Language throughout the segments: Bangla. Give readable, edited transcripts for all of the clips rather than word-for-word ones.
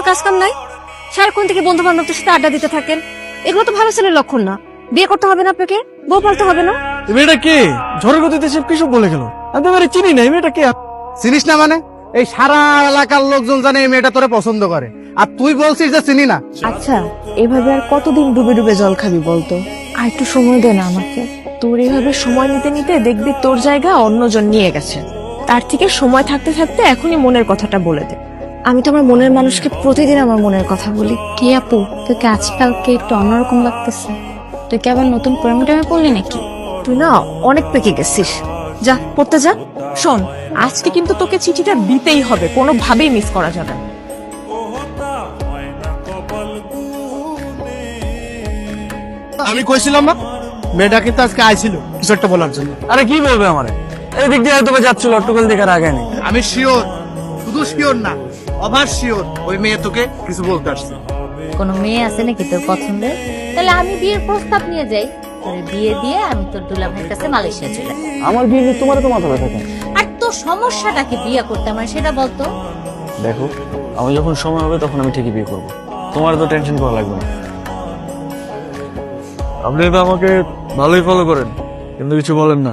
কাজ কাম নাই? সারাক্ষণ থেকে বন্ধু বান্ধবদের সাথে আড্ডা দিতে থাকেন, এগুলো তো ভালো ছেলের লক্ষণ না। বিয়ে করতে হবে না আপনাকে, বউ পালতে হবে না। এই মেয়েটা কে? ঝড়ের গতিতে সব কিছু বলে গেল। আমি তো এবারে চিনি না, এই মেয়েটা কে? চিনিস না মানে? এই সারা এলাকার লোকজন জানে এই মেয়েটা তোরে পছন্দ করে, আর তুই বলছিস যে চিনি না। আচ্ছা, এভাবে আর কতদিন ডুবে ডুবে জল খাবি বলতো? আর একটু সময় দে না আমাকে। তোর এইভাবে সময় নিতে নিতে দেখবি তোর জায়গা অন্যজন নিয়ে গেছে। তার থেকে সময় থাকতে থাকতে এখনই মনের কথাটা বলে দে। আমি তো আমার মনের মানুষকে প্রতিদিন আমার মনের কথা বলি। কি আপু, তোকে আজকালকে একটু অন্যরকম লাগতেছে। তুই কি আবার নতুন প্রেমে টেমে পড়লি নাকি? তুই না অনেক পেকে গেছিস। যা পড়তে যা। শোন, আজকে কিন্তু তোকে চিঠিটা দিতেই হবে, কোনোভাবেই মিস করা যাবে না। আমি কইছিলাম না মেয়েটা কিন্তু আজকে আইছিল কিছু একটা বলার জন্য। আরে কি বলবে আমারে? এই দিক দিয়ে হয়তো বা যাচ্ছিল, অট্টকল দেখার আগে নেই। আমি শিওর, শুধু শিওর না, অভার শিওর ওই মেয়ে তোকে কিছু বলতে আসছে। কোনো মেয়ে আছে নাকি তোর পছন্দের? তাহলে আমি বিয়ের প্রস্তাব নিয়ে যাই, তোর বিয়ে দিয়ে আমি তোর দুলা ভাইয়ের কাছে মালয়েশিয়া চলে যাই। আমার বিয়ে নিয়ে তোমার তো মাথা ব্যথা কেন? আর তোর সমস্যাটাকে বিয়ে করতে আমার সেটা বলতো। দেখো, আমি যখন সময় হবে তখন আমি ঠিকই বিয়ে করবো, তোমার তো টেনশন করা লাগবে না। আপনি তো আমাকে ভালোই ফলো করেন, কিন্তু কিছু বলেন না।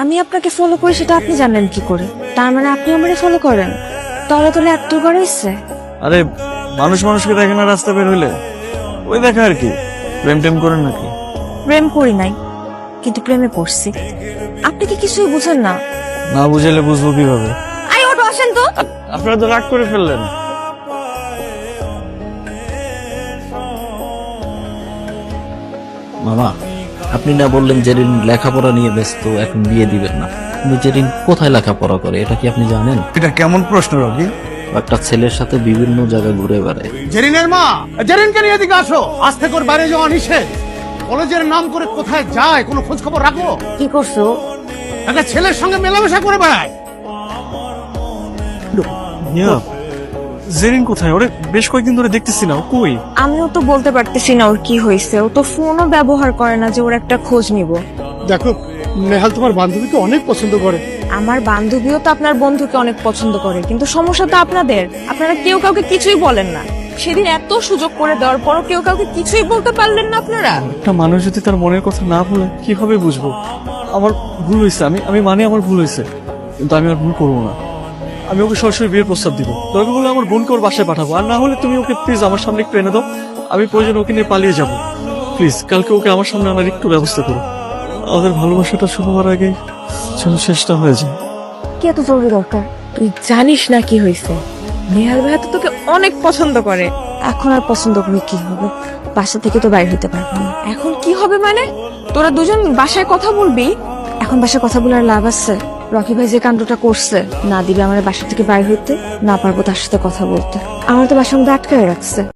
আমি আপনাকে ফলো করি সেটা আপনি জানেন কি করে? তার মানে আপনি আমারে ফলো করেন? তলে তলে এত করে ইচ্ছে? আরে মানুষ মানুষকে দেখে না রাস্তা বের হইলে, ওই দেখা আর কি। প্রেম টেম করেন নাকি? প্রেম করি নাই, কিন্তু প্রেমে পড়ছি। আপনি কি কিছুই বুঝেন না? না বুঝাইলে বুঝবো কিভাবে? আই ওটো আসেন তো। আপনারা তো রাগ করে ফেললেন। মামা, আপনি না বললেন জেরিন লেখাপড়া নিয়ে ব্যস্ত, এখন বিয়ে দিবেন না। কিন্তু জেরিন কোথায় লেখাপড়া করে এটা কি আপনি জানেন? এটা কেমন প্রশ্ন রবি? একটা ছেলের সাথে বিভিন্ন জায়গায় ঘুরে বেড়ায়। জেরিনের মা, জেরিনকে নিয়ে এদিকে আসো। আজ থেকে ওর বাইরে যাওয়া নিষেধ। কলেজের নাম করে কোথায় যায় কোনো খোঁজ খবর রাখো? কি করছো? একটা ছেলের সঙ্গে মেলামেশা করে বেড়ায়। জেরিন কোথায়? ওরে বেশ কয়েকদিন ধরে দেখতেছি না, ও কই? আমিও তো বলতে পারতেছি না ওর কি হয়েছে। ও তো ফোনও ব্যবহার করে না যে ওর একটা খোঁজ নিব। দেখো, নেহাল তোমার বান্ধবীকে অনেক পছন্দ করে। আমার বান্ধবীও তো আপনার বন্ধুকে অনেক পছন্দ করে, কিন্তু সমস্যা তো আপনাদের। আপনারা কেউ কাউকে কিছুই বলেন না। সেদিন এত সুযোগ করে দেওয়ার পরও কেউ কাউকে কিছুই বলতে পারলেন না আপনারা। একটা মানুষ যদি তার মনের কথা না বলে কিভাবে বুঝবো? আমার ভুল হয়েছে, আমি মানে আমার ভুল হয়েছে, কিন্তু আমি আর ভুল করবো না। আমি ওকে সরাসরি বিয়ের প্রস্তাব দিব। দরকার হলে আমার বোনকে ওর বাসায় পাঠাবো, আর না হলে তুমি ওকে প্লিজ আমার সামনে একটু এনে দাও। আমি প্রয়োজন ওকে নিয়ে পালিয়ে যাব। প্লিজ কালকে ওকে আমার সামনে আনার একটু ব্যবস্থা করো। আমাদের ভালোবাসাটা শুরু হওয়ার আগে যেন শেষটা হয়ে যায়। কি এত জরুরি দরকার? তুই জানিস না কি হয়েছে? নেহাল ভাইয়া তো তোকে অনেক পছন্দ করে। এখন আর পছন্দ করে কি হবে? বাসা থেকে তো বাইরে হতে পারবো না। এখন কি হবে মানে? তোরা দুজন বাসায় কথা বলবি? এখন বাসায় কথা বলার লাভ আছে? রকি ভাই যে কাণ্ডটা করছে, না দিবে আমার বাসা থেকে বাইরে হইতে, না পারবো তার সাথে কথা বলতে। আমার তো বাসার মধ্যে আটকায় রাখছে।